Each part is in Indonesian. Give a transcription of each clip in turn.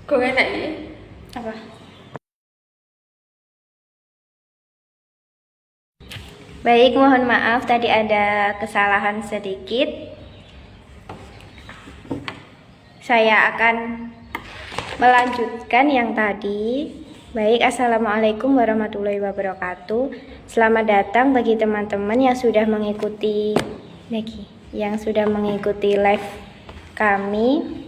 Kok enak ya? Apa? Baik, mohon maaf tadi ada kesalahan sedikit. Saya akan melanjutkan yang tadi. Baik, Assalamualaikum warahmatullahi wabarakatuh. Selamat datang bagi teman-teman yang sudah mengikuti live kami.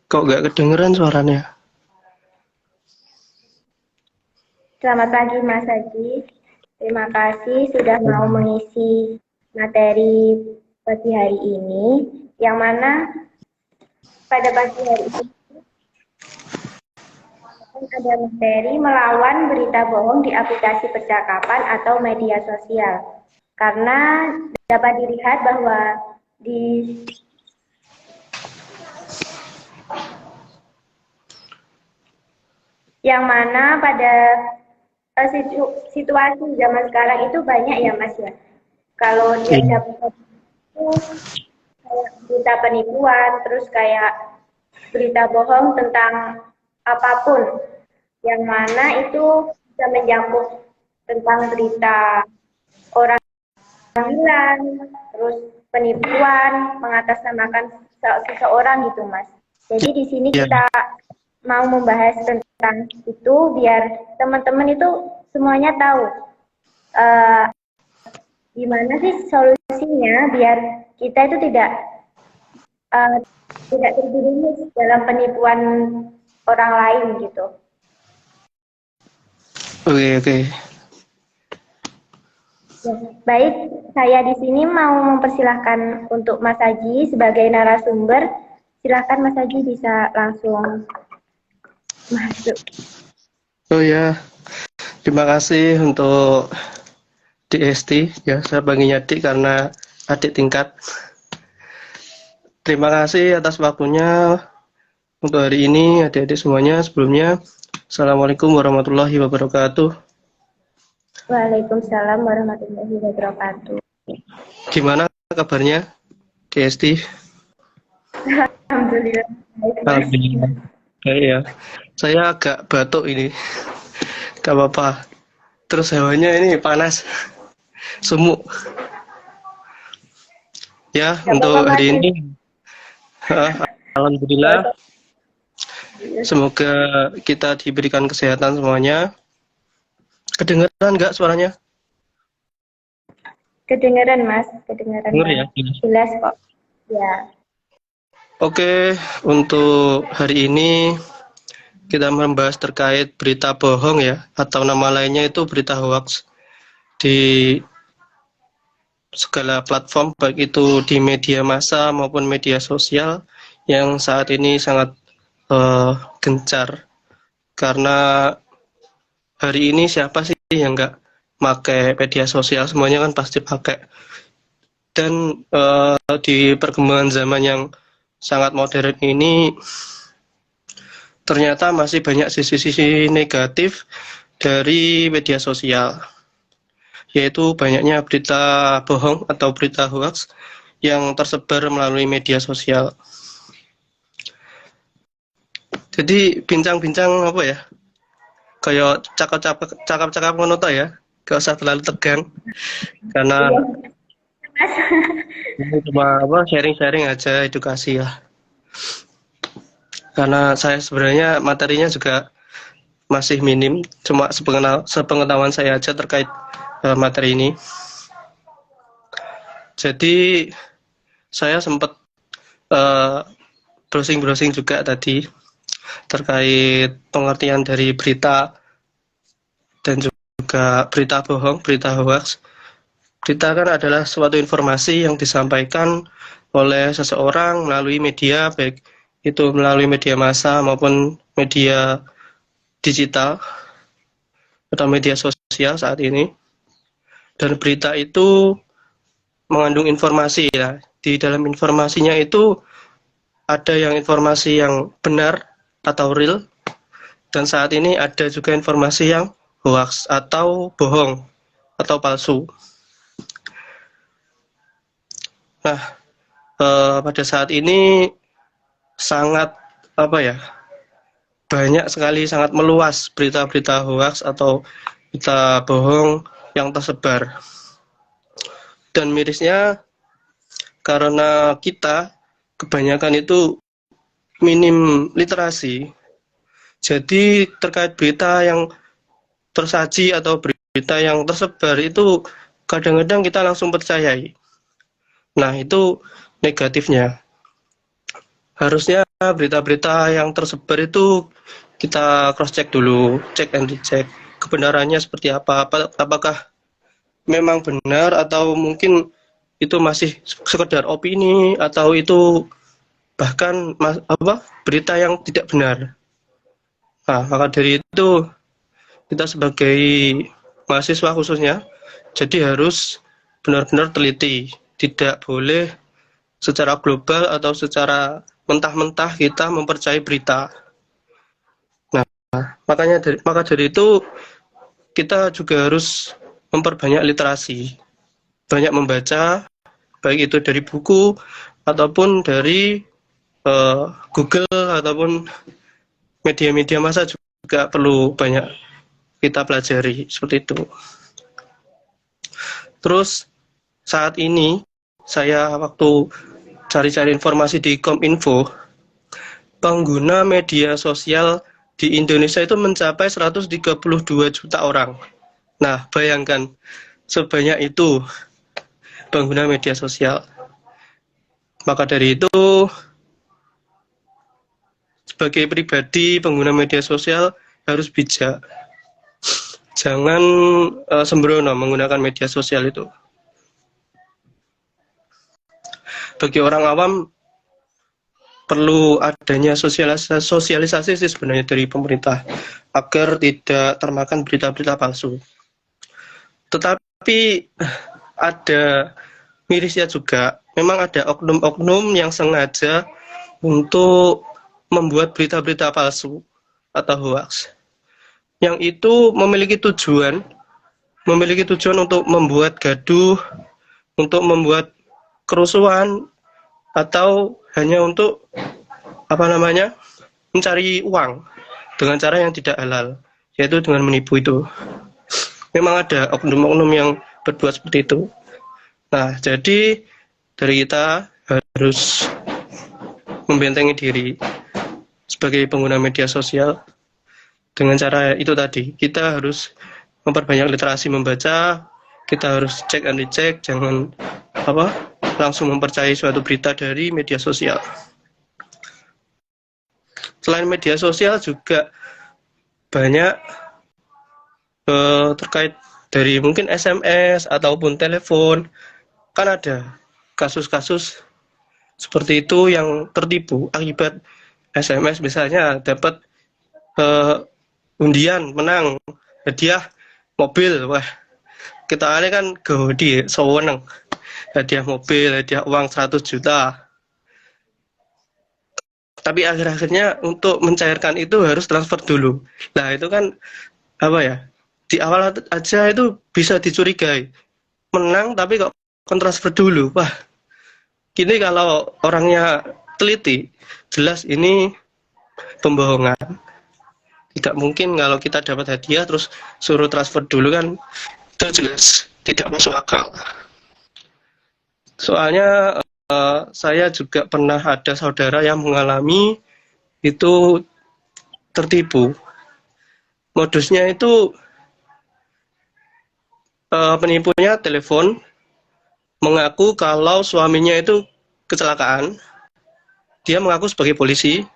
Kok nggak kedengeran suaranya? Selamat pagi Mas Haji. Terima kasih sudah mau mengisi materi pagi hari ini, yang mana pada pagi hari ini ada materi melawan berita bohong di aplikasi percakapan atau media sosial. Karena dapat dilihat bahwa di yang mana pada situasi zaman sekarang itu banyak ya Mas ya. Kalau dia dapat itu kayak berita penipuan, terus kayak berita bohong tentang apapun, yang mana itu bisa mencakup tentang berita orang hilang, terus penipuan, mengatasnamakan seseorang gitu Mas. Jadi di sini kita mau membahas tentang itu biar teman-teman itu semuanya tahu gimana sih solusinya biar kita itu tidak terjerumus dalam penipuan orang lain gitu. Oke. Ya, baik, saya di sini mau mempersilahkan untuk Mas Haji sebagai narasumber. Silahkan Mas Haji bisa langsung masuk. Oh ya, terima kasih untuk DST ya, saya panggilnya Dik karena adik tingkat. Terima kasih atas waktunya untuk hari ini adik-adik semuanya. Sebelumnya, Assalamualaikum warahmatullahi wabarakatuh. Waalaikumsalam warahmatullahi wabarakatuh. Gimana kabarnya DST? Alhamdulillah. Alhamdulillah. Baik ya. Saya agak batuk ini. Gak apa-apa. Terus hawanya ini panas. Sumuk. Ya, untuk hari ini alhamdulillah. Semoga kita diberikan kesehatan semuanya. Kedengeran nggak suaranya? Kedengeran Mas, kedengeran. Dengar ya? Jelas kok. Ya. Oke, untuk hari ini kita membahas terkait berita bohong ya, atau nama lainnya itu berita hoax di segala platform, baik itu di media massa maupun media sosial yang saat ini sangat gencar. Karena hari ini siapa sih yang nggak pakai media sosial? Semuanya kan pasti pakai. Dan di perkembangan zaman yang sangat modern ini ternyata masih banyak sisi-sisi negatif dari media sosial, yaitu banyaknya berita bohong atau berita hoax yang tersebar melalui media sosial. Jadi bincang-bincang apa ya, kayak cakap-cakap ngono ya, gak usah terlalu tegang karena ini cuma sharing-sharing aja, edukasi lah. Karena saya sebenarnya materinya juga masih minim, cuma sepengetahuan saya aja terkait materi ini. Jadi saya sempat browsing juga tadi terkait pengertian dari berita dan juga berita bohong, berita hoax. Berita kan adalah suatu informasi yang disampaikan oleh seseorang melalui media, baik itu melalui media massa maupun media digital. atau media sosial saat ini. Dan berita itu mengandung informasi ya. Di dalam informasinya itu ada yang informasi yang benar atau real, dan saat ini ada juga informasi yang hoax atau bohong atau palsu. Nah, pada saat ini sangat banyak sekali, sangat meluas berita-berita hoax atau berita bohong yang tersebar. Dan mirisnya karena kita kebanyakan itu minim literasi, jadi terkait berita yang tersaji atau berita yang tersebar itu kadang-kadang kita langsung percayai. Nah, itu negatifnya. Harusnya berita-berita yang tersebar itu kita cross check dulu, cek and recheck kebenarannya seperti apa, apakah memang benar atau mungkin itu masih sekedar opini atau itu bahkan berita yang tidak benar. Nah, maka dari itu kita sebagai mahasiswa khususnya jadi harus benar-benar teliti, tidak boleh secara global atau secara mentah-mentah kita mempercayai berita. Nah, maka dari itu kita juga harus memperbanyak literasi, banyak membaca, baik itu dari buku ataupun dari Google ataupun media-media massa juga perlu banyak kita pelajari seperti itu. Terus saat ini saya waktu cari-cari informasi di Kominfo, pengguna media sosial di Indonesia itu mencapai 132 juta orang. Nah, bayangkan sebanyak itu pengguna media sosial. Maka dari itu, sebagai pribadi pengguna media sosial harus bijak. Jangan sembrono menggunakan media sosial itu. Bagi orang awam, perlu adanya sosialisasi sih sebenarnya dari pemerintah agar tidak termakan berita-berita palsu. Tetapi ada mirisnya juga, memang ada oknum-oknum yang sengaja untuk membuat berita-berita palsu atau hoax, yang itu memiliki tujuan untuk membuat gaduh, untuk membuat kerusuhan, atau hanya untuk mencari uang dengan cara yang tidak halal, yaitu dengan menipu itu. Memang ada oknum-oknum yang berbuat seperti itu. Nah, jadi dari kita harus membentengi diri sebagai pengguna media sosial dengan cara itu tadi. Kita harus memperbanyak literasi membaca, kita harus cek and recheck, jangan langsung mempercayai suatu berita dari media sosial. Selain media sosial juga banyak terkait dari mungkin SMS ataupun telepon, kan ada kasus-kasus seperti itu yang tertipu akibat SMS, misalnya dapat undian menang hadiah mobil. Wah, kita ini kan gede sewenang, hadiah mobil, hadiah uang 100 juta. Tapi akhir-akhirnya untuk mencairkan itu harus transfer dulu. Nah, itu kan di awal aja itu bisa dicurigai. Menang tapi kok transfer dulu. Wah, gini kalau orangnya teliti, jelas ini pembohongan. Tidak mungkin kalau kita dapat hadiah terus suruh transfer dulu, kan itu jelas tidak masuk akal. Soalnya saya juga pernah ada saudara yang mengalami itu tertipu. Modusnya itu penipunya telepon mengaku kalau suaminya itu kecelakaan. Dia mengaku sebagai polisi,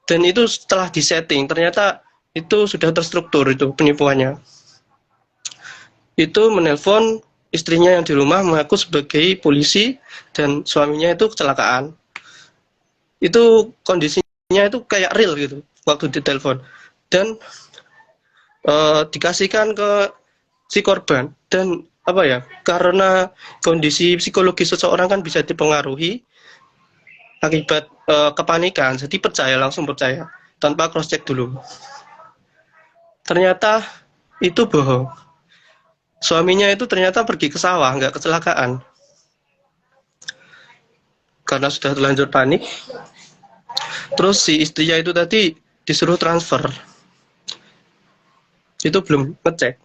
dan itu setelah disetting ternyata itu sudah terstruktur itu penipuannya. Itu menelpon istrinya yang di rumah mengaku sebagai polisi dan suaminya itu kecelakaan. Itu kondisinya itu kayak real gitu waktu ditelepon. Dan dikasihkan ke si korban, dan apa ya, karena kondisi psikologi seseorang kan bisa dipengaruhi akibat kepanikan, jadi langsung percaya tanpa cross check dulu. Ternyata itu bohong. Suaminya itu ternyata pergi ke sawah, nggak kecelakaan. Karena sudah terlanjur panik. Terus si istrinya itu tadi disuruh transfer. Itu belum ngecek.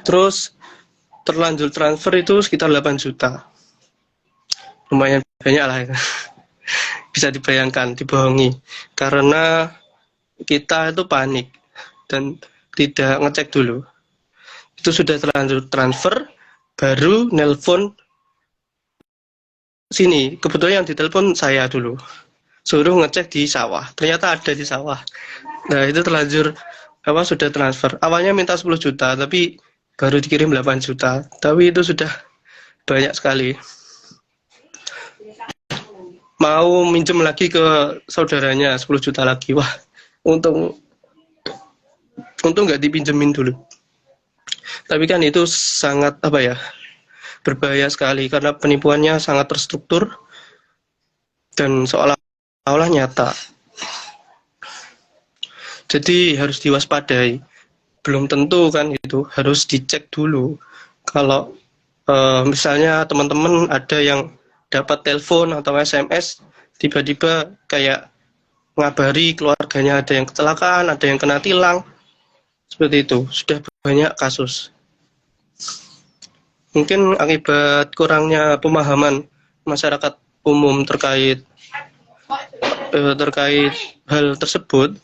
Terus terlanjur transfer itu sekitar 8 juta. Lumayan banyak lah itu. Bisa dibayangkan, dibohongi. Karena kita itu panik dan tidak ngecek dulu. Itu sudah terlanjur transfer, baru nelpon sini. Kebetulan yang ditelepon saya dulu. Suruh ngecek di sawah. Ternyata ada di sawah. Nah, itu terlanjur sudah transfer. Awalnya minta 10 juta, tapi baru dikirim 8 juta. Tapi itu sudah banyak sekali. Mau minjem lagi ke saudaranya 10 juta lagi. Wah, untung nggak dipinjemin dulu. Tapi kan itu sangat berbahaya sekali karena penipuannya sangat terstruktur dan seolah-olah nyata. Jadi harus diwaspadai. Belum tentu kan itu, harus dicek dulu. Kalau misalnya teman-teman ada yang dapat telepon atau SMS tiba-tiba kayak ngabari keluarganya ada yang kecelakaan, ada yang kena tilang, seperti itu. Sudah banyak kasus. Mungkin akibat kurangnya pemahaman masyarakat umum terkait hal tersebut,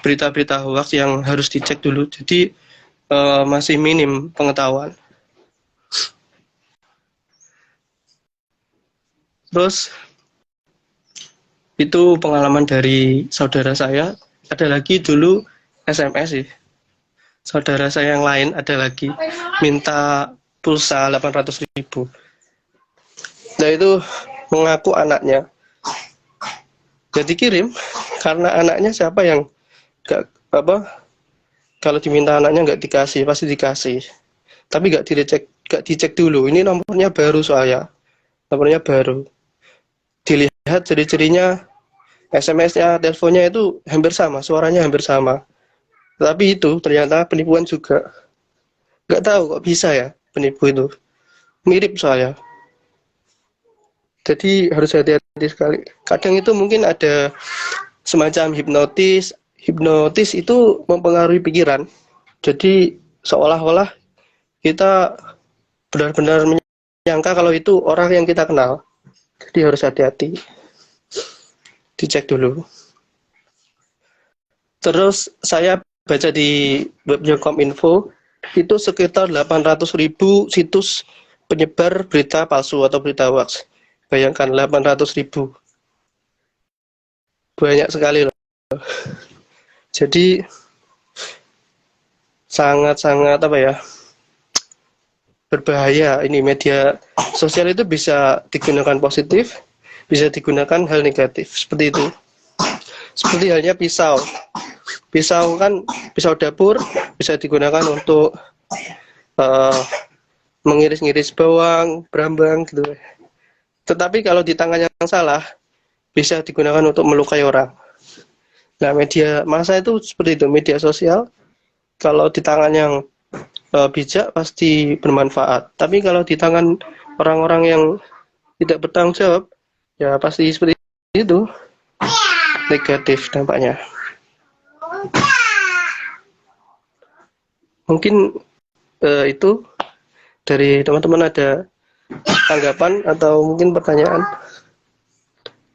berita-berita hoax yang harus dicek dulu. Jadi masih minim pengetahuan. Terus itu pengalaman dari saudara saya. Ada lagi dulu SMS sih. Saudara saya yang lain ada lagi minta pulsa 800.000. Nah, itu mengaku anaknya. Jadi kirim karena anaknya siapa yang kalau diminta anaknya nggak dikasih, pasti dikasih. Tapi nggak dicek dulu. Ini nomornya baru soalnya. Nomornya baru. Dilihat ciri-cirinya, SMS-nya, teleponnya itu hampir sama, suaranya hampir sama. Tapi itu ternyata penipuan juga. Nggak tahu kok bisa ya penipu itu. Mirip soalnya. Jadi harus hati-hati sekali. Kadang itu mungkin ada semacam hipnotis. Hipnotis itu mempengaruhi pikiran. Jadi seolah-olah kita benar-benar menyangka kalau itu orang yang kita kenal. Jadi harus hati-hati. Dicek dulu. Terus saya baca di webnya Kominfo, itu sekitar 800.000 situs penyebar berita palsu atau berita hoax. Bayangkan 800.000. Banyak sekali loh. Jadi sangat-sangat berbahaya. Ini media sosial itu bisa digunakan positif, bisa digunakan hal negatif. Seperti itu. Seperti halnya pisau. Pisau kan, pisau dapur bisa digunakan untuk mengiris-ngiris bawang, berambang gitu. Tetapi kalau di tangan yang salah, bisa digunakan untuk melukai orang. Nah, media massa itu seperti itu, media sosial. Kalau di tangan yang bijak pasti bermanfaat. Tapi kalau di tangan orang-orang yang tidak bertanggung jawab, ya pasti seperti itu, negatif dampaknya. Mungkin itu dari teman-teman ada tanggapan atau mungkin pertanyaan.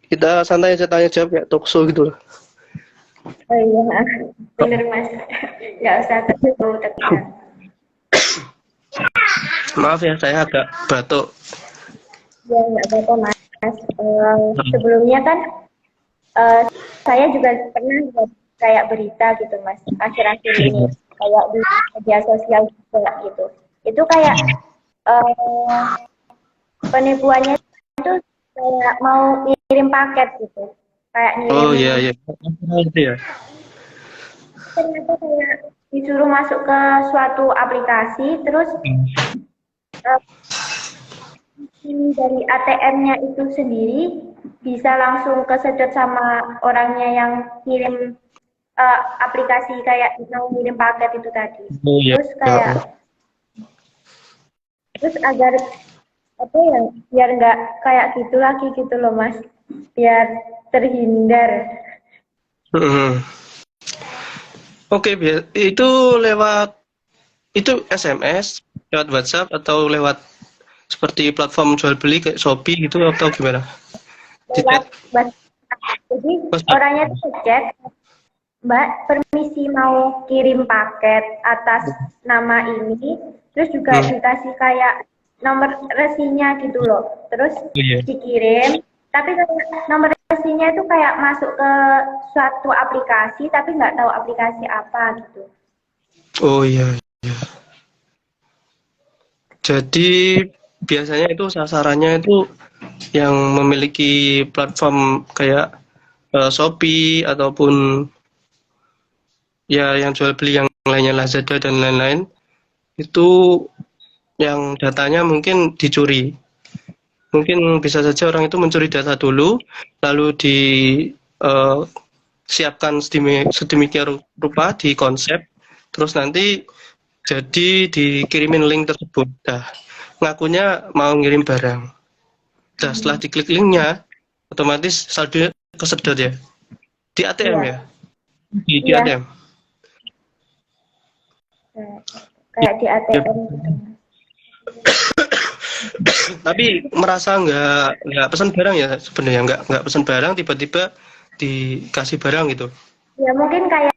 Kita santai aja tanya jawab kayak talkshow gitu. Oh iya, bener Mas. Nggak usah terlalu tekan. Maaf ya, saya agak batuk. Ya, nggak apa-apa Mas. Sebelumnya kan saya juga pernah lihat kayak berita gitu Mas, akhir-akhir ini. Kayak di media sosial juga gitu. Itu kayak penipuannya itu kayak mau kirim paket gitu. Kayak ngirim. Oh iya. Ya. ternyata kayak disuruh masuk ke suatu aplikasi, terus eh, dari ATM-nya itu sendiri bisa langsung kesedot sama orangnya yang ngirim aplikasi kayak mau ngirim paket itu tadi. Oh iya. Terus Ya. kayak terus agar apa ya biar nggak kayak gitu lagi gitu loh Mas, biar terhindar. Mm-mm. Oke, itu lewat itu SMS, lewat WhatsApp atau lewat seperti platform jual beli kayak Shopee gitu atau gimana? Di Lewat chat? jadi Mas, orangnya tuh ngechat, Mbak, permisi mau kirim paket atas nama ini, terus juga hmm, dikasih kayak nomor resinya gitu loh. Terus iya. dikirim, tapi kayak nomor resinya itu kayak masuk ke suatu aplikasi, tapi nggak tahu aplikasi apa gitu. Oh iya. Jadi biasanya itu sasarannya itu yang memiliki platform kayak Shopee ataupun ya yang jual beli yang lainnya Lazada dan lain-lain itu yang datanya mungkin dicuri. Mungkin bisa saja orang itu mencuri data dulu, lalu disiapkan sedemikian rupa di konsep, terus nanti jadi dikirimin link tersebut. Dah, ngakunya mau ngirim barang. Dah, setelah diklik linknya, otomatis saldo kesedot ya. Di ATM Iya, ya? Di iya, ATM. kayak di Ya, ATM gitu. tapi merasa nggak pesan barang ya sebenarnya nggak pesan barang tiba-tiba dikasih barang gitu. Ya mungkin kayak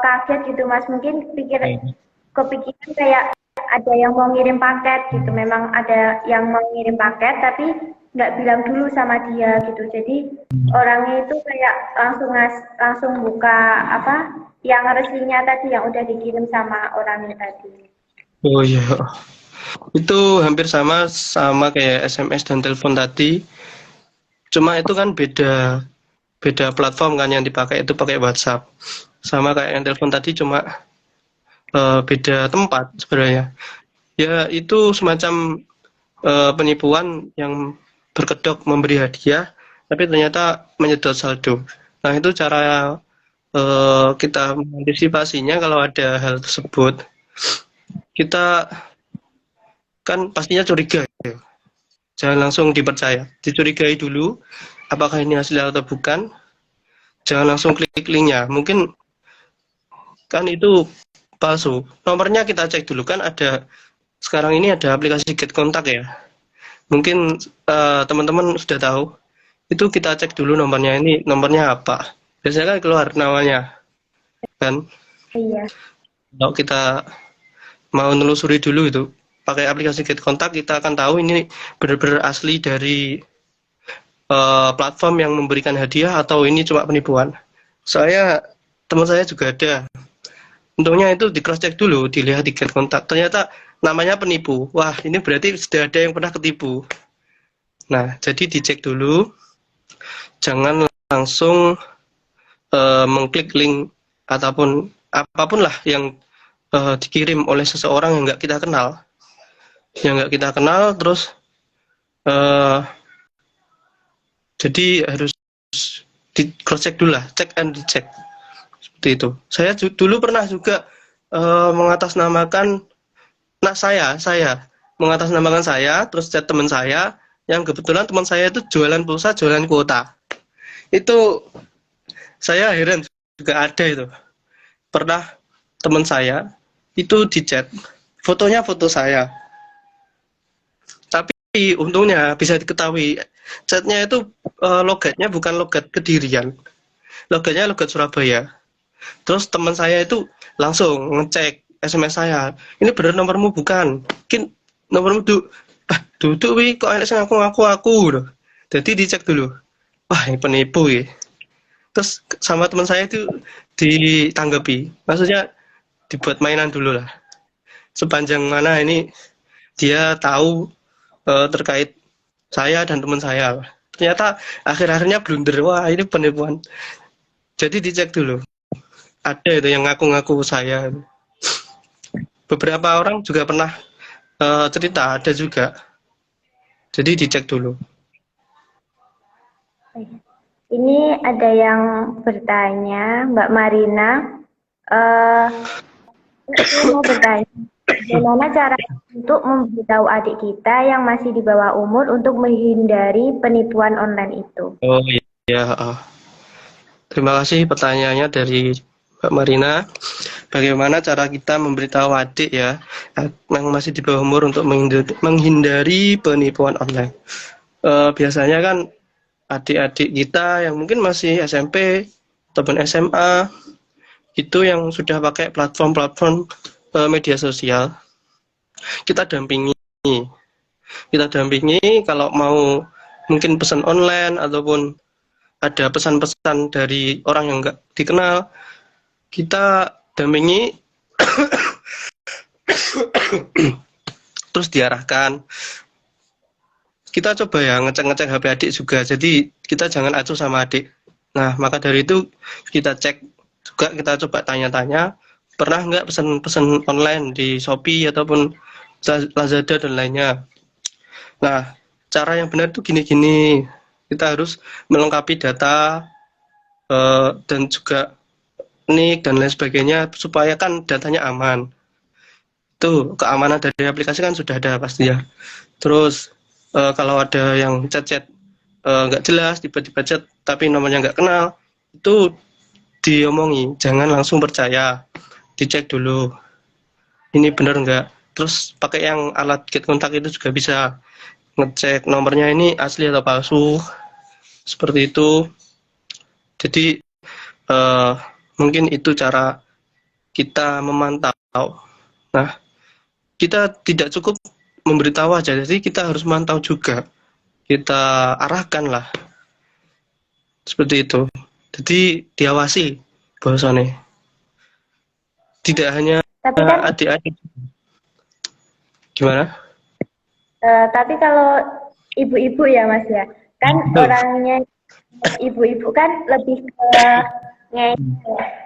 kaget gitu Mas, mungkin kepikiran kayak ada yang mau ngirim paket gitu, memang ada yang mau ngirim paket tapi nggak bilang dulu sama dia gitu, jadi orangnya itu kayak langsung buka apa yang resminya tadi yang udah dikirim sama orangnya tadi. Oh iya, itu hampir sama sama kayak SMS dan telepon tadi. Cuma itu kan beda beda platform kan yang dipakai itu pakai WhatsApp. Sama kayak yang telepon tadi cuma beda tempat sebenarnya. Ya itu semacam penipuan yang berkedok memberi hadiah, tapi ternyata menyedot saldo. Nah itu cara kita mengantisipasinya kalau ada hal tersebut. Kita kan pastinya curiga ya. Jangan langsung dipercaya. Dicurigai dulu apakah ini asli atau bukan. Jangan langsung klik linknya. Mungkin kan itu palsu. Nomornya kita cek dulu kan ada sekarang ini ada aplikasi Get Kontak ya. Mungkin teman-teman sudah tahu. Itu kita cek dulu nomornya ini nomornya apa. Biasanya kan keluar namanya kan. Iya, Kalau kita mau nelusuri dulu itu pakai aplikasi Get Kontak kita akan tahu ini benar-benar asli dari platform yang memberikan hadiah atau ini cuma penipuan. Saya teman saya juga ada. Untungnya itu di cross check dulu, dilihat di Get Kontak. Ternyata namanya penipu. Wah, ini berarti sudah ada yang pernah ketipu. Nah, jadi dicek dulu, jangan langsung mengklik link ataupun apapun lah yang dikirim oleh seseorang yang nggak kita kenal. Yang nggak kita kenal, terus uh, jadi harus di cross check dulu lah, check and recheck seperti itu. Saya dulu pernah juga mengatasnamakan, nah saya mengatasnamakan saya, terus chat teman saya, yang kebetulan teman saya itu jualan pulsa, jualan kuota. Itu saya heran juga ada itu. Pernah teman saya itu di chat, fotonya foto saya. Tapi untungnya bisa diketahui chatnya itu logatnya bukan logat Kedirian, logatnya logat Surabaya. Terus teman saya itu langsung ngecek SMS saya, ini bener nomormu bukan? Mungkin nomormu duduk wi kok enak ngaku loh. Jadi dicek dulu. Wah, ini penipu ya. Terus sama teman saya itu ditanggapi. Maksudnya dibuat mainan dulu lah. Sepanjang mana ini dia tahu terkait saya dan teman saya. Ternyata akhir-akhirnya blunder. Wah, ini penipuan. Jadi dicek dulu. ada itu yang ngaku-ngaku saya. Beberapa orang juga pernah cerita, ada juga. Jadi dicek dulu. Ini ada yang bertanya, Mbak Marina, eh saya mau bertanya, bagaimana cara untuk memberitahu adik kita yang masih di bawah umur untuk menghindari penipuan online itu? Oh iya, terima kasih pertanyaannya dari Mbak Marina. Bagaimana cara kita memberitahu adik ya yang masih di bawah umur untuk menghindari penipuan online? Biasanya kan adik-adik kita yang mungkin masih SMP ataupun SMA itu yang sudah pakai platform-platform media sosial, kita dampingi. Kita dampingi kalau mau mungkin pesan online ataupun ada pesan-pesan dari orang yang nggak dikenal, kita dampingi terus diarahkan. Kita coba ya ngecek-ngecek HP adik juga, jadi kita jangan acuh sama adik. Nah, maka dari itu kita cek juga, kita coba tanya-tanya, pernah nggak pesan-pesan online di Shopee ataupun Lazada dan lainnya. Nah, cara yang benar itu gini-gini, kita harus melengkapi data dan juga nick dan lain sebagainya supaya kan datanya aman. Itu keamanan dari aplikasi kan sudah ada pasti ya. Terus kalau ada yang chat-chat nggak jelas, tiba-tiba chat tapi nomornya nggak kenal, itu diomongi, jangan langsung percaya, dicek dulu, ini benar nggak. Terus pakai yang alat get kontak itu juga bisa ngecek nomornya ini asli atau palsu, seperti itu. Jadi mungkin itu cara kita memantau. Nah, kita tidak cukup memberitahu aja, jadi kita harus mantau juga, kita arahkan lah, seperti itu. Jadi diawasi bahwasannya, tidak hanya Tapi kan, adik-adik. Gimana? tapi kalau ibu-ibu ya Mas ya, kan orangnya ibu-ibu kan lebih ke ngeyel.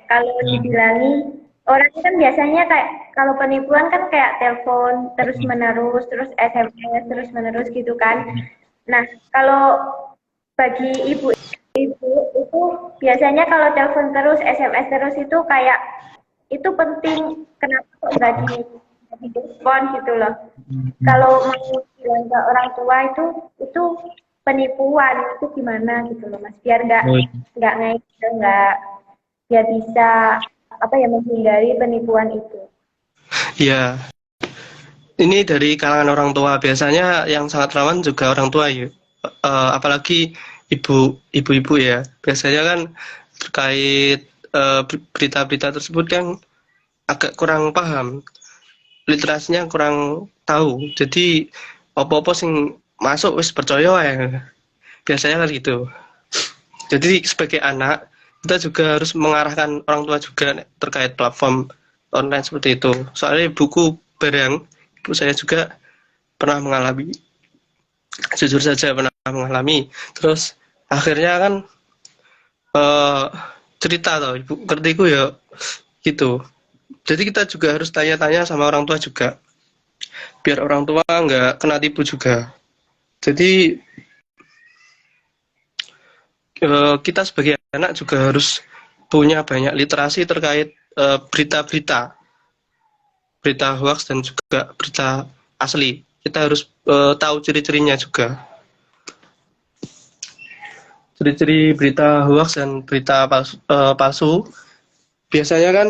Kalau dibilangi orang kan biasanya kayak kalau penipuan kan kayak telepon terus menerus, terus SMS terus menerus gitu kan. Nah, kalau bagi ibu-ibu itu biasanya kalau telepon terus, SMS terus itu kayak itu penting. Kenapa kok nggak di respon gitu loh? Kalau mau bilang ke orang tua itu penipuan itu gimana gitu loh Mas? Biar nggak ngeyel, nggak biar bisa apa ya menghindari penipuan itu. Ya, ini dari kalangan orang tua, biasanya yang sangat rawan juga orang tua ya. Apalagi ibu-ibu ya. Biasanya kan terkait berita-berita tersebut kan agak kurang paham, literasinya kurang tahu. Jadi apa-apa sing masuk wis percaya ya. Biasanya kan gitu. Jadi sebagai anak kita juga harus mengarahkan orang tua juga terkait platform online seperti itu. Soalnya buku barang, ibu saya juga pernah mengalami, jujur saja pernah mengalami. Terus akhirnya kan cerita tau ibu kertiku ya gitu. Jadi kita juga harus tanya-tanya sama orang tua juga, biar orang tua nggak kena tipu juga. Jadi kita sebagai anak juga harus punya banyak literasi terkait berita-berita, berita hoax dan juga berita asli. Kita harus tahu ciri-cirinya juga. Ciri-ciri berita hoax dan berita palsu biasanya kan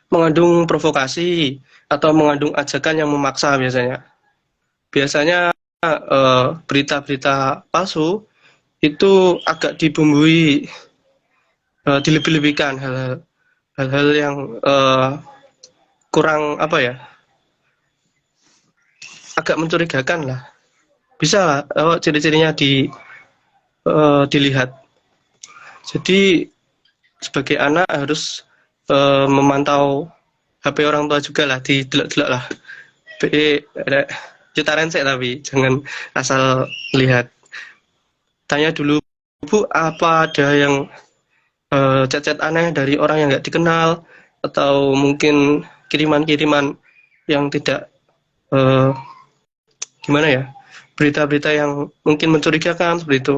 mengandung provokasi atau mengandung ajakan yang memaksa biasanya. Biasanya berita-berita palsu itu agak dibumbui, dilebih-lebihkan hal-hal yang kurang apa ya, agak mencurigakan lah. Bisa lah ciri-cirinya dilihat. Jadi sebagai anak harus memantau HP orang tua juga lah, didelok-delok lah. Cutaren sih tapi jangan asal lihat. Tanya dulu, Bu, apa ada yang chat-chat aneh dari orang yang nggak dikenal, atau mungkin kiriman-kiriman yang tidak eh, gimana ya, berita-berita yang mungkin mencurigakan seperti itu.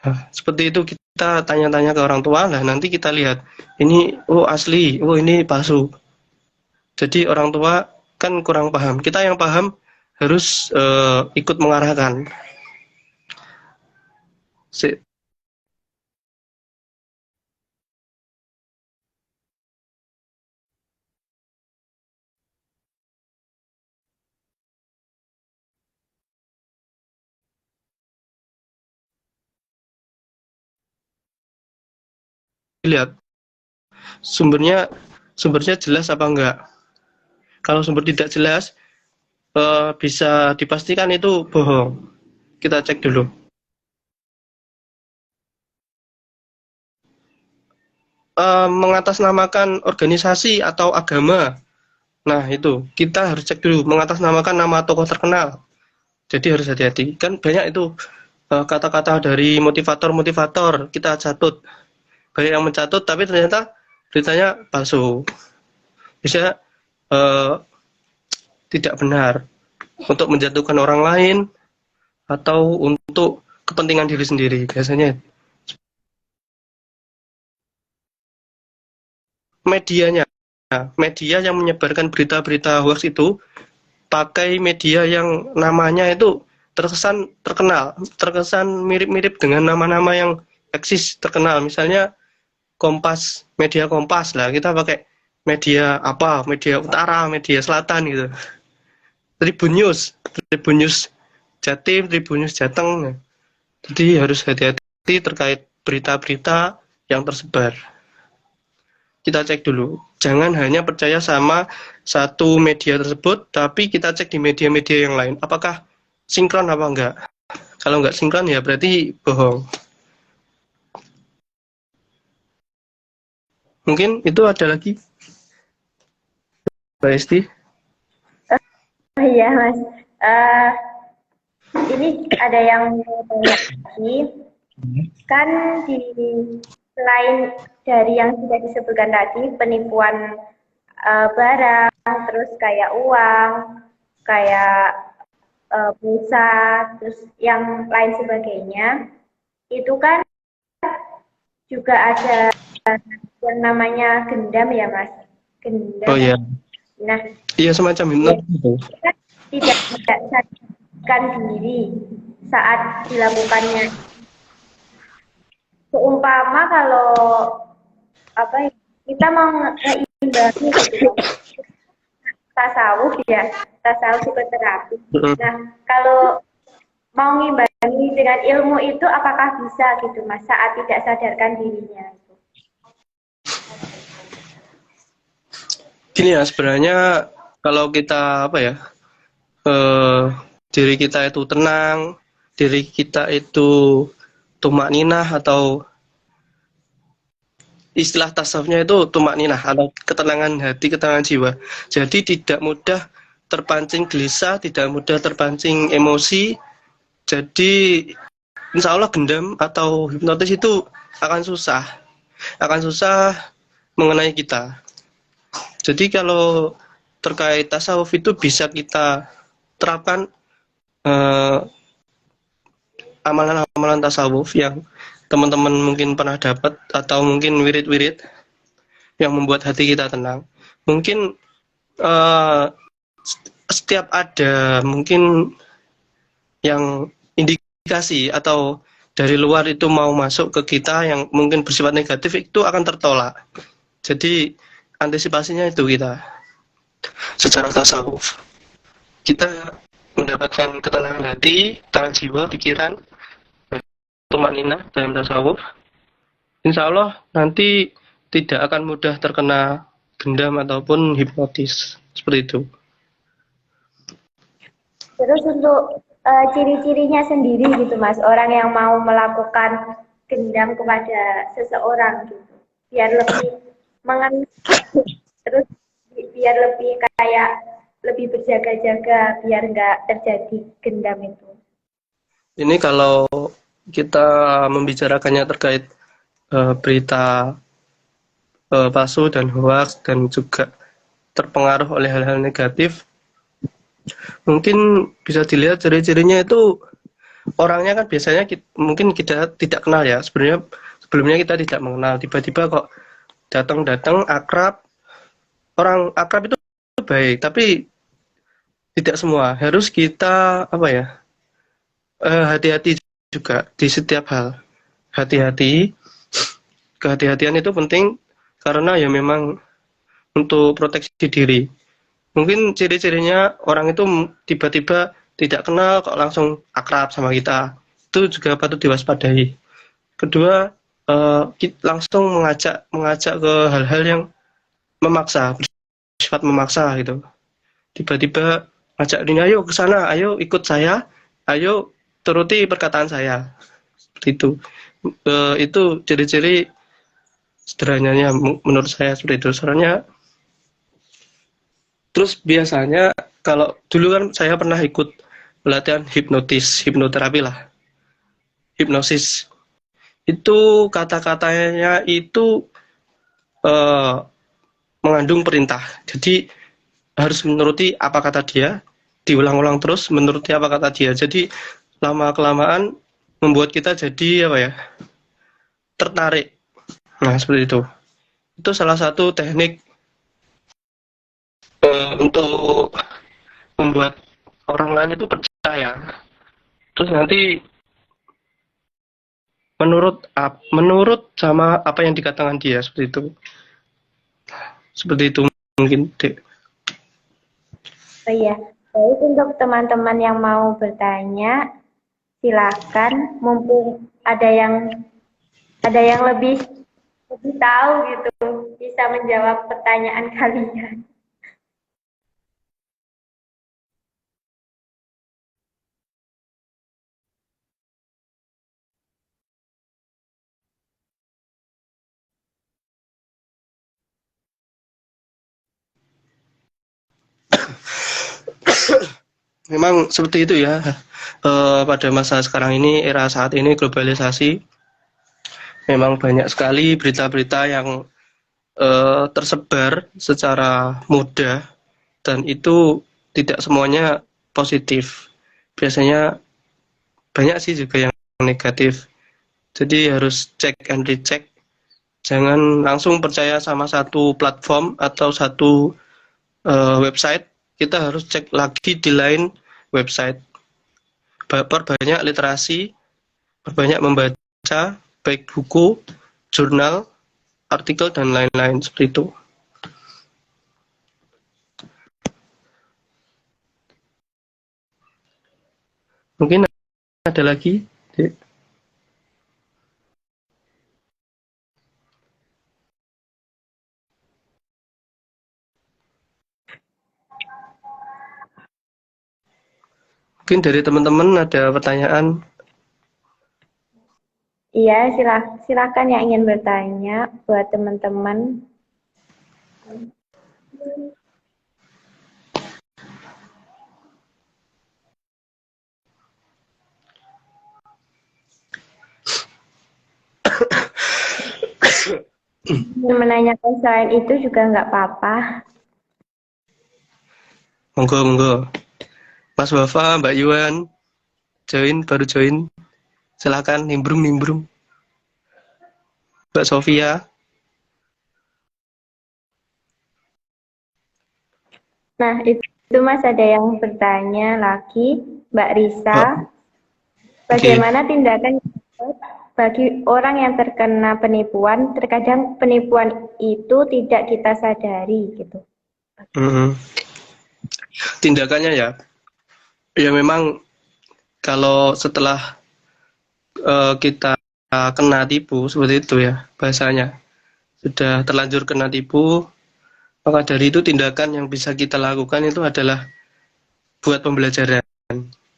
Nah, seperti itu kita tanya-tanya ke orang tua lah, nanti kita lihat ini oh asli, oh ini palsu. Jadi orang tua kan kurang paham, kita yang paham harus ikut mengarahkan. Lihat sumbernya sumbernya jelas apa enggak. Kalau sumber tidak jelas, bisa dipastikan itu bohong. Kita cek dulu. Mengatasnamakan organisasi atau agama. Nah, itu kita harus cek dulu. Mengatasnamakan nama tokoh terkenal. Jadi harus hati-hati. Kan banyak itu kata-kata dari motivator-motivator kita catut. Banyak yang mencatut, tapi ternyata beritanya palsu. Bisa tidak benar untuk menjatuhkan orang lain atau untuk kepentingan diri sendiri. Biasanya medianya, media yang menyebarkan berita-berita hoax itu pakai media yang namanya itu terkesan terkenal, terkesan mirip-mirip dengan nama-nama yang eksis terkenal. Misalnya Kompas, media Kompas lah, kita pakai media apa, media utara, media selatan gitu. Tribun News, Tribun News Jatim, Tribun News Jateng. Jadi harus hati-hati terkait berita-berita yang tersebar. Kita cek dulu. Jangan hanya percaya sama satu media tersebut, tapi kita cek di media-media yang lain. Apakah sinkron apa enggak? Kalau enggak sinkron ya berarti bohong. Mungkin itu ada lagi, Mbak Esti. Oh iya Mas, ini ada yang mau tanya lagi. Kan selain dari yang sudah disebutkan tadi, penipuan barang, terus kayak uang, kayak pulsa, terus yang lain sebagainya, itu kan juga ada yang namanya gendam ya Mas, gendam. Oh iya. Nah, Iya semacam hipnotis itu. kan tidak sadarkan diri saat dilakukannya. Seumpama kalau apa ya, kita mau ngeimbangi gitu, tasawuf ya, tasawuf psikoterapi. Nah, kalau mau ngimbangi dengan ilmu itu apakah bisa gitu Mas saat tidak sadarkan dirinya? Gini ya, sebenarnya kalau kita apa ya, diri kita itu tenang, diri kita itu tumak ninah, atau istilah tasawufnya itu tumak ninah atau ketenangan hati, ketenangan jiwa. Jadi tidak mudah terpancing gelisah, tidak mudah terpancing emosi. Jadi insya Allah gendam atau hipnotis itu akan susah mengenai kita. Jadi kalau terkait tasawuf itu bisa kita terapkan amalan-amalan tasawuf yang teman-teman mungkin pernah dapat, atau mungkin wirid-wirid yang membuat hati kita tenang. Mungkin setiap ada mungkin yang indikasi atau dari luar itu mau masuk ke kita yang mungkin bersifat negatif, itu akan tertolak. Jadi antisipasinya itu kita secara tasawuf kita mendapatkan ketenangan hati, tenang jiwa, pikiran, tumanina dalam tasawuf. Insya Allah nanti tidak akan mudah terkena gendam ataupun hipnotis seperti itu. Terus untuk ciri-cirinya sendiri gitu Mas, orang yang mau melakukan gendam kepada seseorang gitu, biar lebih mengenal, terus biar lebih kayak lebih berjaga-jaga biar nggak terjadi gendam itu. Ini kalau kita membicarakannya terkait berita palsu dan hoax dan juga terpengaruh oleh hal-hal negatif, mungkin bisa dilihat ciri-cirinya itu orangnya kan biasanya mungkin kita tidak kenal ya, sebenarnya sebelumnya kita tidak mengenal, tiba-tiba kok datang akrab. Orang akrab itu baik, tapi tidak semua. Harus kita apa ya, hati-hati juga di setiap hal. Hati-hati, kehati-hatian itu penting karena ya memang untuk proteksi diri. Mungkin ciri-cirinya orang itu tiba-tiba tidak kenal kok langsung akrab sama kita. Itu juga patut diwaspadai. Kedua, langsung mengajak ke hal-hal yang memaksa, bersifat memaksa gitu. Tiba-tiba ngajak ini, ayo ke sana, ayo ikut saya, ayo turuti perkataan saya. Seperti itu. Itu ciri-ciri sederhananya menurut saya seperti itu. Soalnya terus biasanya kalau dulu kan saya pernah ikut pelatihan hipnoterapi lah, hipnosis. Itu kata-katanya itu eh, mengandung perintah. Jadi harus menuruti apa kata dia, diulang-ulang terus menuruti apa kata dia. Jadi lama-kelamaan membuat kita jadi apa ya, tertarik. Nah seperti itu. Itu salah satu teknik untuk membuat orang lain itu percaya. Terus nanti menurut sama apa yang dikatakan dia seperti itu. Seperti itu mungkin, Dek. Oh iya, baik untuk teman-teman yang mau bertanya, silakan. Mumpung ada yang lebih tahu gitu, bisa menjawab pertanyaan kalian. Memang seperti itu ya. Pada masa sekarang ini, era saat ini globalisasi, memang banyak sekali berita-berita yang tersebar secara mudah dan itu tidak semuanya positif. Biasanya banyak sih juga yang negatif. Jadi harus cek and recheck. Jangan langsung percaya sama satu platform atau satu website. Kita harus cek lagi di lain website. Perbanyak literasi, perbanyak membaca, baik buku, jurnal, artikel, dan lain-lain seperti itu. Mungkin ada lagi, Dek? Mungkin dari teman-teman ada pertanyaan. Iya, silakan yang ingin bertanya buat teman-teman. Menanyakan selain itu juga nggak apa-apa. Monggo, monggo. Mas Wafa, Mbak Yuan, baru join. Silakan nimbrung. Mbak Sofia. Nah, itu Mas ada yang bertanya lagi, Mbak Risa. Bagaimana tindakan bagi orang yang terkena penipuan? Terkadang penipuan itu tidak kita sadari gitu. Tindakannya ya memang kalau setelah kita kena tipu seperti itu ya bahasanya, sudah terlanjur kena tipu, maka dari itu tindakan yang bisa kita lakukan itu adalah buat pembelajaran.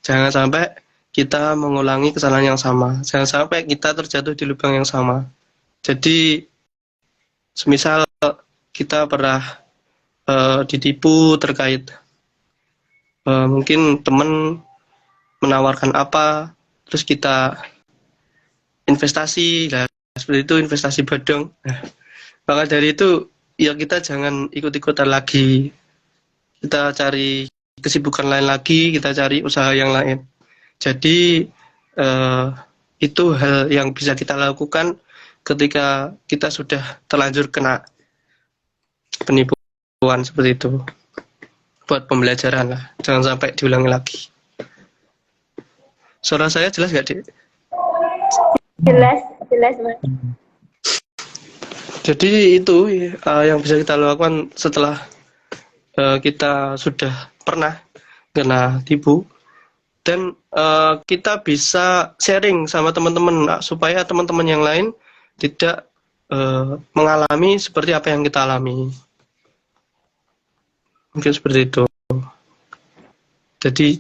Jangan sampai kita mengulangi kesalahan yang sama. Jangan sampai kita terjatuh di lubang yang sama. Jadi, semisal kita pernah ditipu terkait mungkin teman menawarkan apa, terus kita investasi, nah, seperti seperti itu, investasi bodong. Nah, maka dari itu ya kita jangan ikut-ikutan lagi. Kita cari kesibukan lain lagi, kita cari usaha yang lain. Jadi itu hal yang bisa kita lakukan ketika kita sudah terlanjur kena penipuan seperti itu. Buat pembelajaran lah, jangan sampai diulangi lagi. Suara saya jelas nggak, Dik? Jelas Mas. Jadi itu yang bisa kita lakukan setelah kita sudah pernah kena tipu, dan kita bisa sharing sama teman-teman supaya teman-teman yang lain tidak mengalami seperti apa yang kita alami. Mungkin seperti itu. Jadi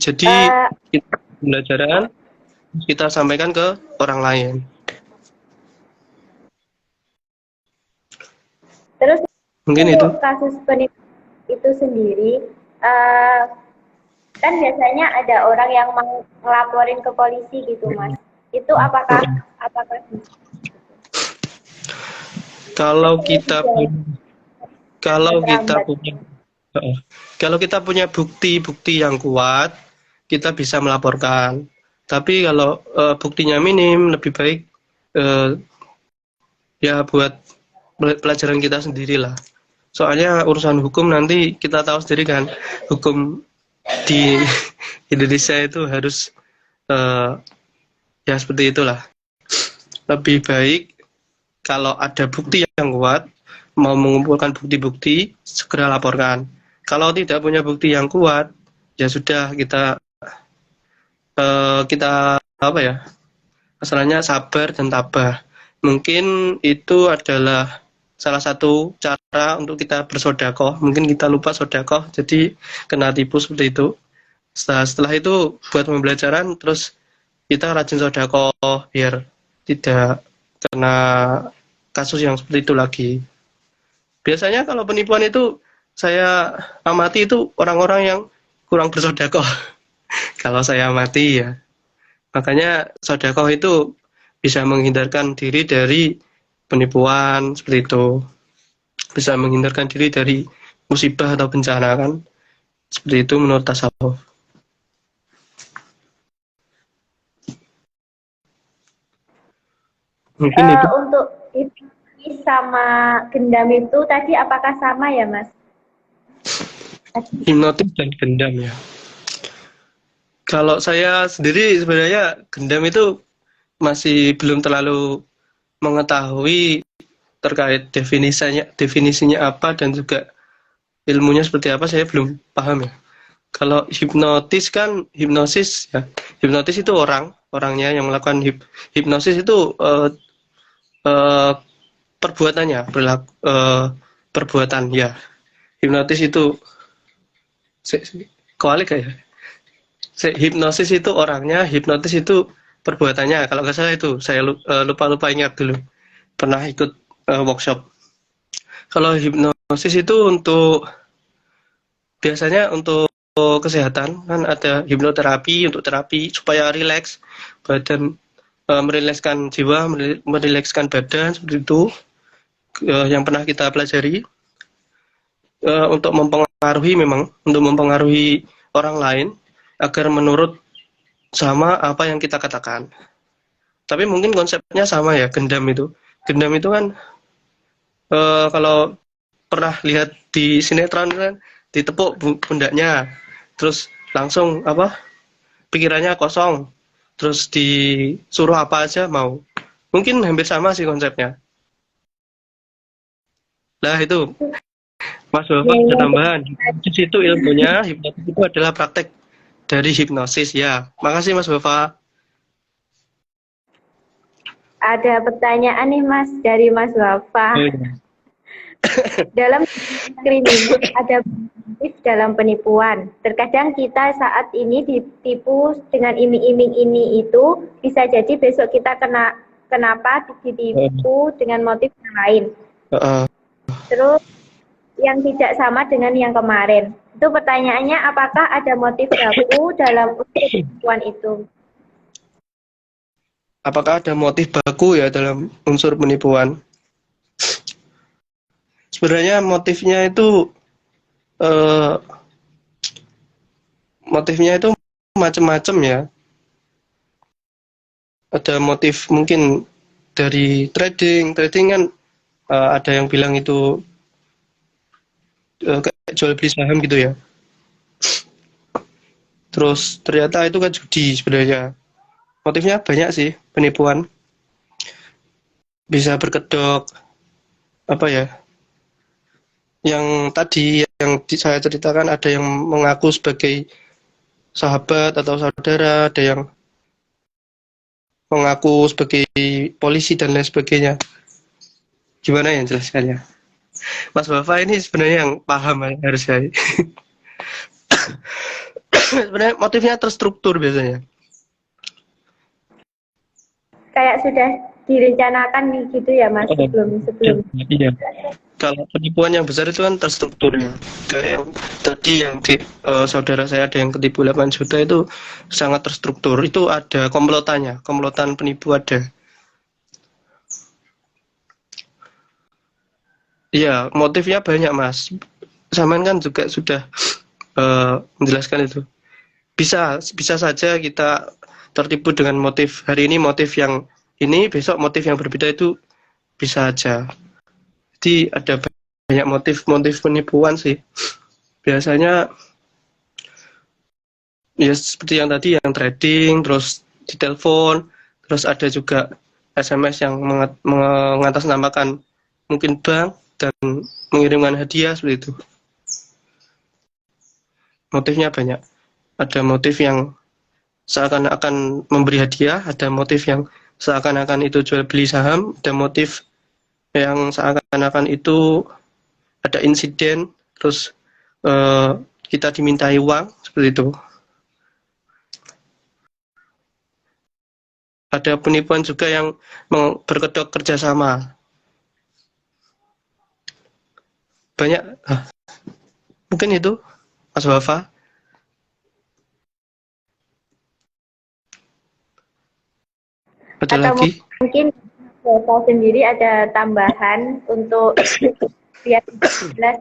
pembelajaran kita sampaikan ke orang lain. Terus Mungkin untuk itu. kasus penipuan itu sendiri, kan biasanya ada orang yang mau ngelaporin ke polisi gitu Mas. Itu apakah Kalau kita punya bukti-bukti yang kuat, kita bisa melaporkan. Tapi kalau buktinya minim, lebih baik ya buat pelajaran kita sendirilah. Soalnya urusan hukum nanti kita tahu sendiri kan, hukum di Indonesia itu harus ya seperti itulah. Lebih baik kalau ada bukti yang kuat, mau mengumpulkan bukti-bukti, segera laporkan. Kalau tidak punya bukti yang kuat, ya sudah kita apa ya, masalahnya sabar dan tabah. Mungkin itu adalah salah satu cara untuk kita bersodakoh. Mungkin kita lupa sodakoh, jadi kena tipu seperti itu. Setelah itu buat pembelajaran, terus kita rajin sodakoh biar tidak kena kasus yang seperti itu lagi. Biasanya kalau penipuan itu saya amati itu orang-orang yang kurang bersodakoh. Kalau saya amati ya. Makanya sodakoh itu bisa menghindarkan diri dari penipuan seperti itu. Bisa menghindarkan diri dari musibah atau bencana kan. Seperti itu menurut tasawuf. Mungkin itu. Untuk hipnotis sama gendam itu tadi apakah sama ya Mas? Hipnotis dan gendam ya. Kalau saya sendiri sebenarnya gendam itu masih belum terlalu mengetahui terkait definisinya apa dan juga ilmunya seperti apa, saya belum paham ya. Kalau hipnotis kan hipnosis ya. Hipnotis itu orangnya yang melakukan hipnosis itu perbuatannya perbuatan ya. Hipnotis itu kualik ya. Hipnosis itu orangnya, hipnotis itu perbuatannya. Kalau nggak salah itu, saya lupa ingat dulu. Pernah ikut workshop. Kalau hipnosis itu biasanya untuk kesehatan, kan ada hipnoterapi untuk terapi supaya rileks badan, merilekskan jiwa, merilekskan badan, seperti itu yang pernah kita pelajari. Untuk mempengaruhi orang lain agar menurut sama apa yang kita katakan. Tapi mungkin konsepnya sama ya, gendam itu. Gendam itu kan kalau pernah lihat di sinetron kan, ditepuk pundaknya, terus langsung pikirannya kosong, terus disuruh apa aja mau. Mungkin hampir sama sih konsepnya. Lah itu, Mas Bapak ada tambahan. Di situ ilmunya, hipnotis itu adalah praktek dari hipnosis ya. Makasih Mas Bapak. Ada pertanyaan nih Mas dari Mas Wafa. Dalam screening ada motif dalam penipuan. Terkadang kita saat ini ditipu dengan iming-iming ini itu, bisa jadi besok kita kenapa ditipu dengan motif yang lain. Terus yang tidak sama dengan yang kemarin. Itu pertanyaannya, apakah ada motif baku dalam penipuan itu? apakah ada motif baku ya dalam unsur penipuan? Sebenarnya eh, motifnya itu macam-macam ya. Ada motif mungkin dari trading, trading kan ada yang bilang itu kayak jual beli saham gitu ya. Terus ternyata itu kan judi sebenarnya. Motifnya banyak sih penipuan. Bisa berkedok apa ya? Yang tadi yang saya ceritakan ada yang mengaku sebagai sahabat atau saudara, ada yang mengaku sebagai polisi dan lain sebagainya. Gimana yang jelaskannya? Mas Wafa ini sebenarnya yang paham harusnya. Sebenarnya motifnya terstruktur biasanya. Kayak sudah direncanakan nih gitu ya Mas Oh, sebelum. iya. Kalau penipuan yang besar itu kan terstruktur ya. Kayak yang tadi yang saudara saya ada yang ketipu 8 juta itu sangat terstruktur. Itu ada komplotannya, komplotan penipu ada. Iya, motifnya banyak Mas. Saman kan juga sudah menjelaskan itu. Bisa saja kita tertipu dengan motif hari ini motif yang ini, besok motif yang berbeda itu bisa aja. Jadi ada banyak motif-motif penipuan sih. Biasanya ya seperti yang tadi yang trading, terus di telepon, terus ada juga SMS yang mengatasnamakan mungkin bank dan mengirimkan hadiah seperti itu. Motifnya banyak. Ada motif yang seakan-akan memberi hadiah, ada motif yang seakan-akan itu jual beli saham, ada motif yang seakan-akan itu ada insiden, terus eh, kita dimintai uang seperti itu. Ada penipuan juga yang berkedok kerjasama. Banyak, mungkin itu, Mas Wafa. Ada Atau lagi? mungkin saya sendiri ada tambahan untuk biar jelas,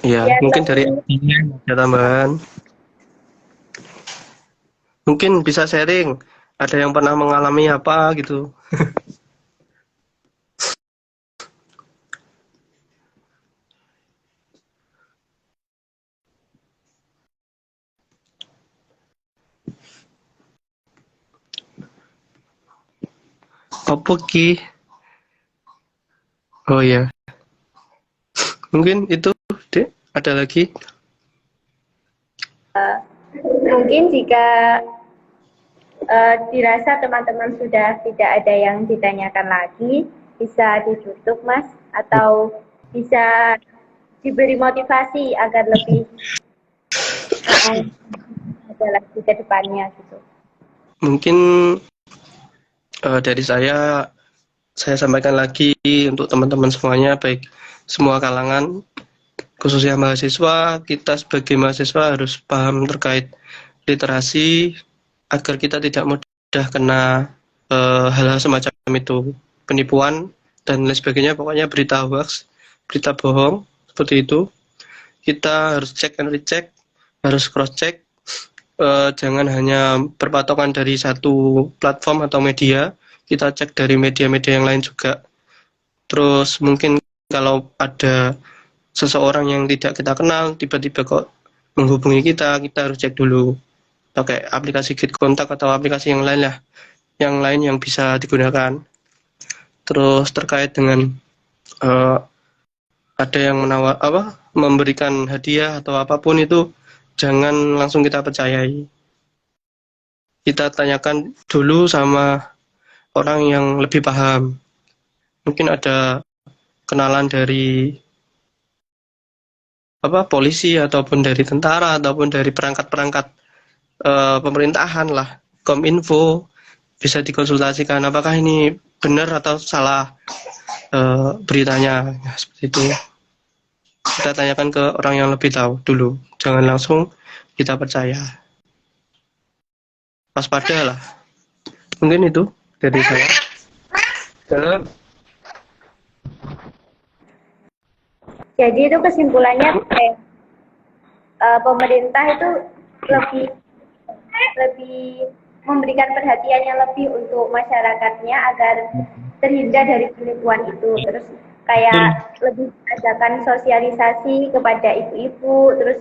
Ya, biar mungkin dari lebih. ada tambahan. Mungkin bisa sharing. Ada yang pernah mengalami apa gitu. Apa ki? Oh ya, mungkin itu, Dek. Ada lagi? Mungkin jika dirasa teman-teman sudah tidak ada yang ditanyakan lagi, bisa ditutup Mas, atau bisa diberi motivasi agar lebih ada lagi ke depannya gitu. Mungkin dari saya sampaikan lagi untuk teman-teman semuanya, baik semua kalangan, khususnya mahasiswa, kita sebagai mahasiswa harus paham terkait literasi agar kita tidak mudah kena hal-hal semacam itu, penipuan dan lain sebagainya, pokoknya berita hoax, berita bohong, seperti itu. Kita harus cek and recheck, harus cross check, jangan hanya berpatokan dari satu platform atau media, kita cek dari media-media yang lain juga. Terus mungkin kalau ada seseorang yang tidak kita kenal tiba-tiba kok menghubungi kita harus cek dulu pakai aplikasi Git Kontak atau aplikasi yang lain lah, yang lain yang bisa digunakan. Terus terkait dengan uh, ada yang memberikan hadiah atau apapun itu, jangan langsung kita percayai. Kita tanyakan dulu sama orang yang lebih paham. Mungkin ada kenalan dari polisi ataupun dari tentara ataupun dari perangkat-perangkat pemerintahan lah, Kominfo, bisa dikonsultasikan apakah ini benar atau salah beritanya, seperti itu. Kita tanyakan ke orang yang lebih tahu dulu, jangan langsung kita percaya. Waspada lah. Mungkin itu dari saya. Dalam Jadi itu kesimpulannya kayak pemerintah itu lebih lebih memberikan perhatian yang lebih untuk masyarakatnya agar terhindar dari penipuan itu. Terus kayak lebih adakan sosialisasi kepada ibu-ibu, terus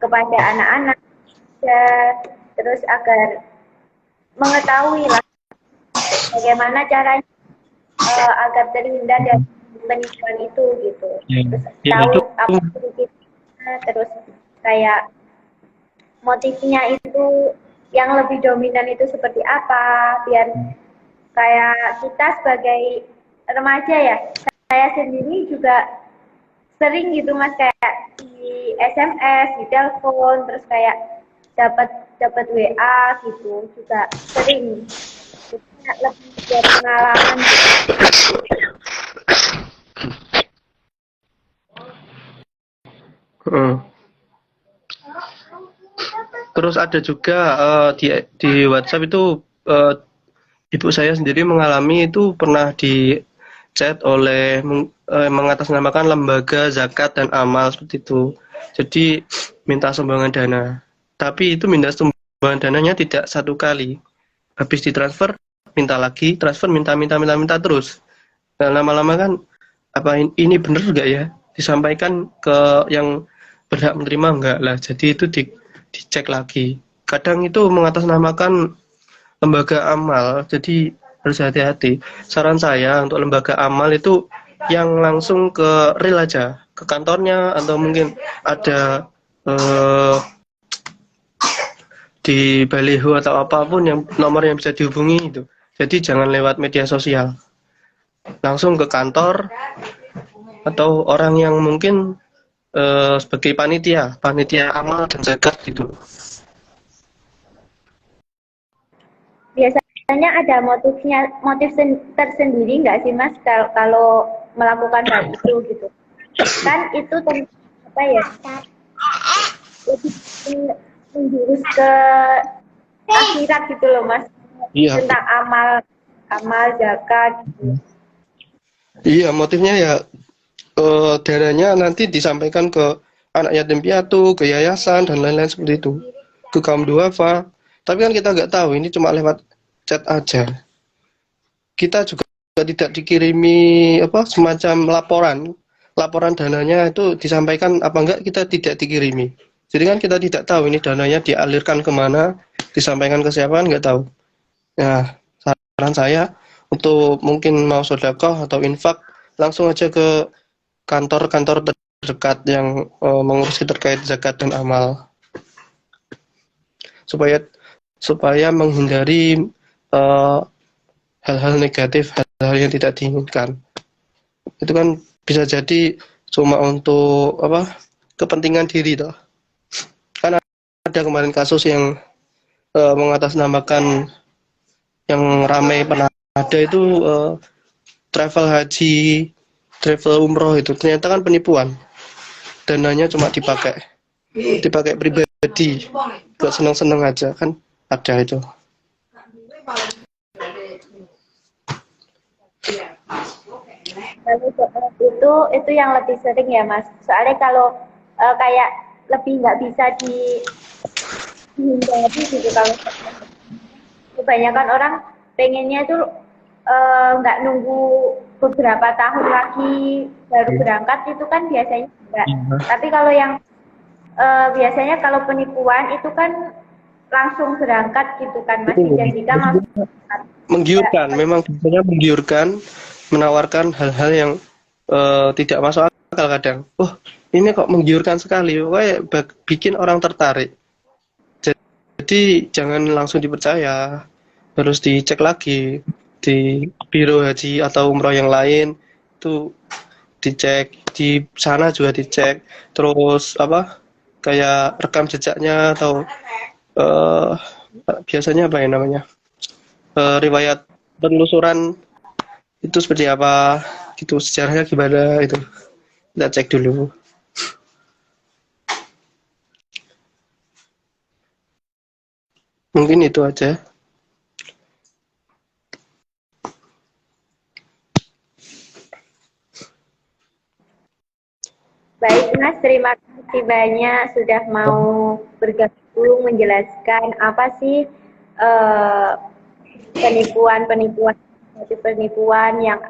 kepada anak-anak, ya, terus agar mengetahui lah bagaimana caranya agar terhindar dari penipuan itu gitu. Terus ya tahu itu apa sedikitnya, terus kayak motifnya itu yang lebih dominan itu seperti apa, biar kayak kita sebagai remaja ya, saya sendiri juga sering gitu mas kayak di SMS, di telepon, terus kayak dapat dapat WA gitu juga sering. Jadi lebih buat pengalaman gitu. Hmm. Terus ada juga di WhatsApp itu ibu saya sendiri mengalami itu pernah di chat oleh mengatasnamakan lembaga zakat dan amal seperti itu. Jadi minta sumbangan dana. Tapi itu minta sumbangan dananya tidak satu kali. Habis ditransfer minta lagi, transfer minta terus. Nah, lama-lama kan apa ini benar enggak ya? Disampaikan ke yang berhak menerima enggak lah. Jadi itu dicek lagi. Kadang itu mengatasnamakan lembaga amal, jadi harus hati-hati. Saran saya untuk lembaga amal itu yang langsung ke real aja, ke kantornya atau mungkin ada eh, di baliho atau apapun yang nomor yang bisa dihubungi itu. Jadi jangan lewat media sosial, langsung ke kantor atau orang yang mungkin sebagai panitia amal dan zakat gitu. Biasanya ada motif tersendiri nggak sih mas kalau melakukan hal itu gitu? Kan itu apa ya? Lebih menjurus ke akhirat gitu loh mas, Iya. tentang amal zakat gitu. Iya, motifnya ya dananya nanti disampaikan ke anak yatim piatu, ke yayasan dan lain-lain seperti itu, ke kaum duafa. Tapi kan kita nggak tahu, ini cuma lewat chat aja. Kita juga tidak dikirimi apa semacam laporan dananya itu disampaikan apa enggak, kita tidak dikirimi. Jadi kan kita tidak tahu ini dananya dialirkan kemana, disampaikan ke siapa kan nggak tahu. Nah, saran saya untuk mungkin mau sedekah atau infak langsung aja ke kantor-kantor terdekat yang mengurusi terkait zakat dan amal supaya supaya menghindari hal-hal negatif, hal-hal yang tidak diinginkan. Itu kan bisa jadi cuma untuk apa kepentingan diri toh. Kan ada kemarin kasus yang mengatasnamakan yang ramai pernah ada itu travel haji, travel umroh itu ternyata kan penipuan. Dananya cuma dipakai pribadi buat seneng-seneng aja kan ada itu. Lalu itu yang lebih sering ya mas. Soalnya kalau kayak lebih nggak bisa dihindari gitu kalau kebanyakan orang pengennya itu nggak nunggu beberapa tahun lagi baru berangkat itu kan biasanya enggak. Tapi kalau yang biasanya kalau penipuan itu kan langsung berangkat gitu kan mas, dijanjikan langsung berangkat. Menggiurkan, memang biasanya menggiurkan, menawarkan hal-hal yang tidak masuk akal kadang. Oh, ini kok menggiurkan sekali, kayak bikin orang tertarik. Jadi jangan langsung dipercaya, harus dicek lagi di biro haji atau umroh yang lain itu dicek, di sana juga dicek, terus apa kayak rekam jejaknya atau eh, biasanya apa ya namanya riwayat penelusuran itu seperti apa gitu, sejarahnya gimana itu kita cek dulu. Mungkin itu aja. Baik Mas, terima kasih banyak sudah mau bergabung menjelaskan apa sih eh, penipuan-penipuan penipuan yang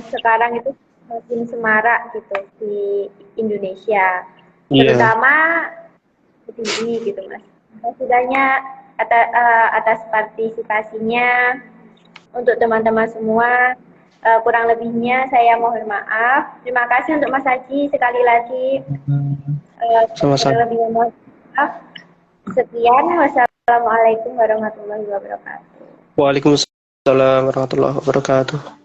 sekarang itu makin semarak gitu di Indonesia, Iya. terutama tinggi gitu Mas. Terima kasih banyak atas partisipasinya. Untuk teman-teman semua, kurang lebihnya saya mohon maaf. Terima kasih untuk Mas Haji sekali lagi. Kurang Sama-sama. lebihnya mohon maaf. Sekian, wassalamualaikum warahmatullahi wabarakatuh. Waalaikumsalam warahmatullahi wabarakatuh.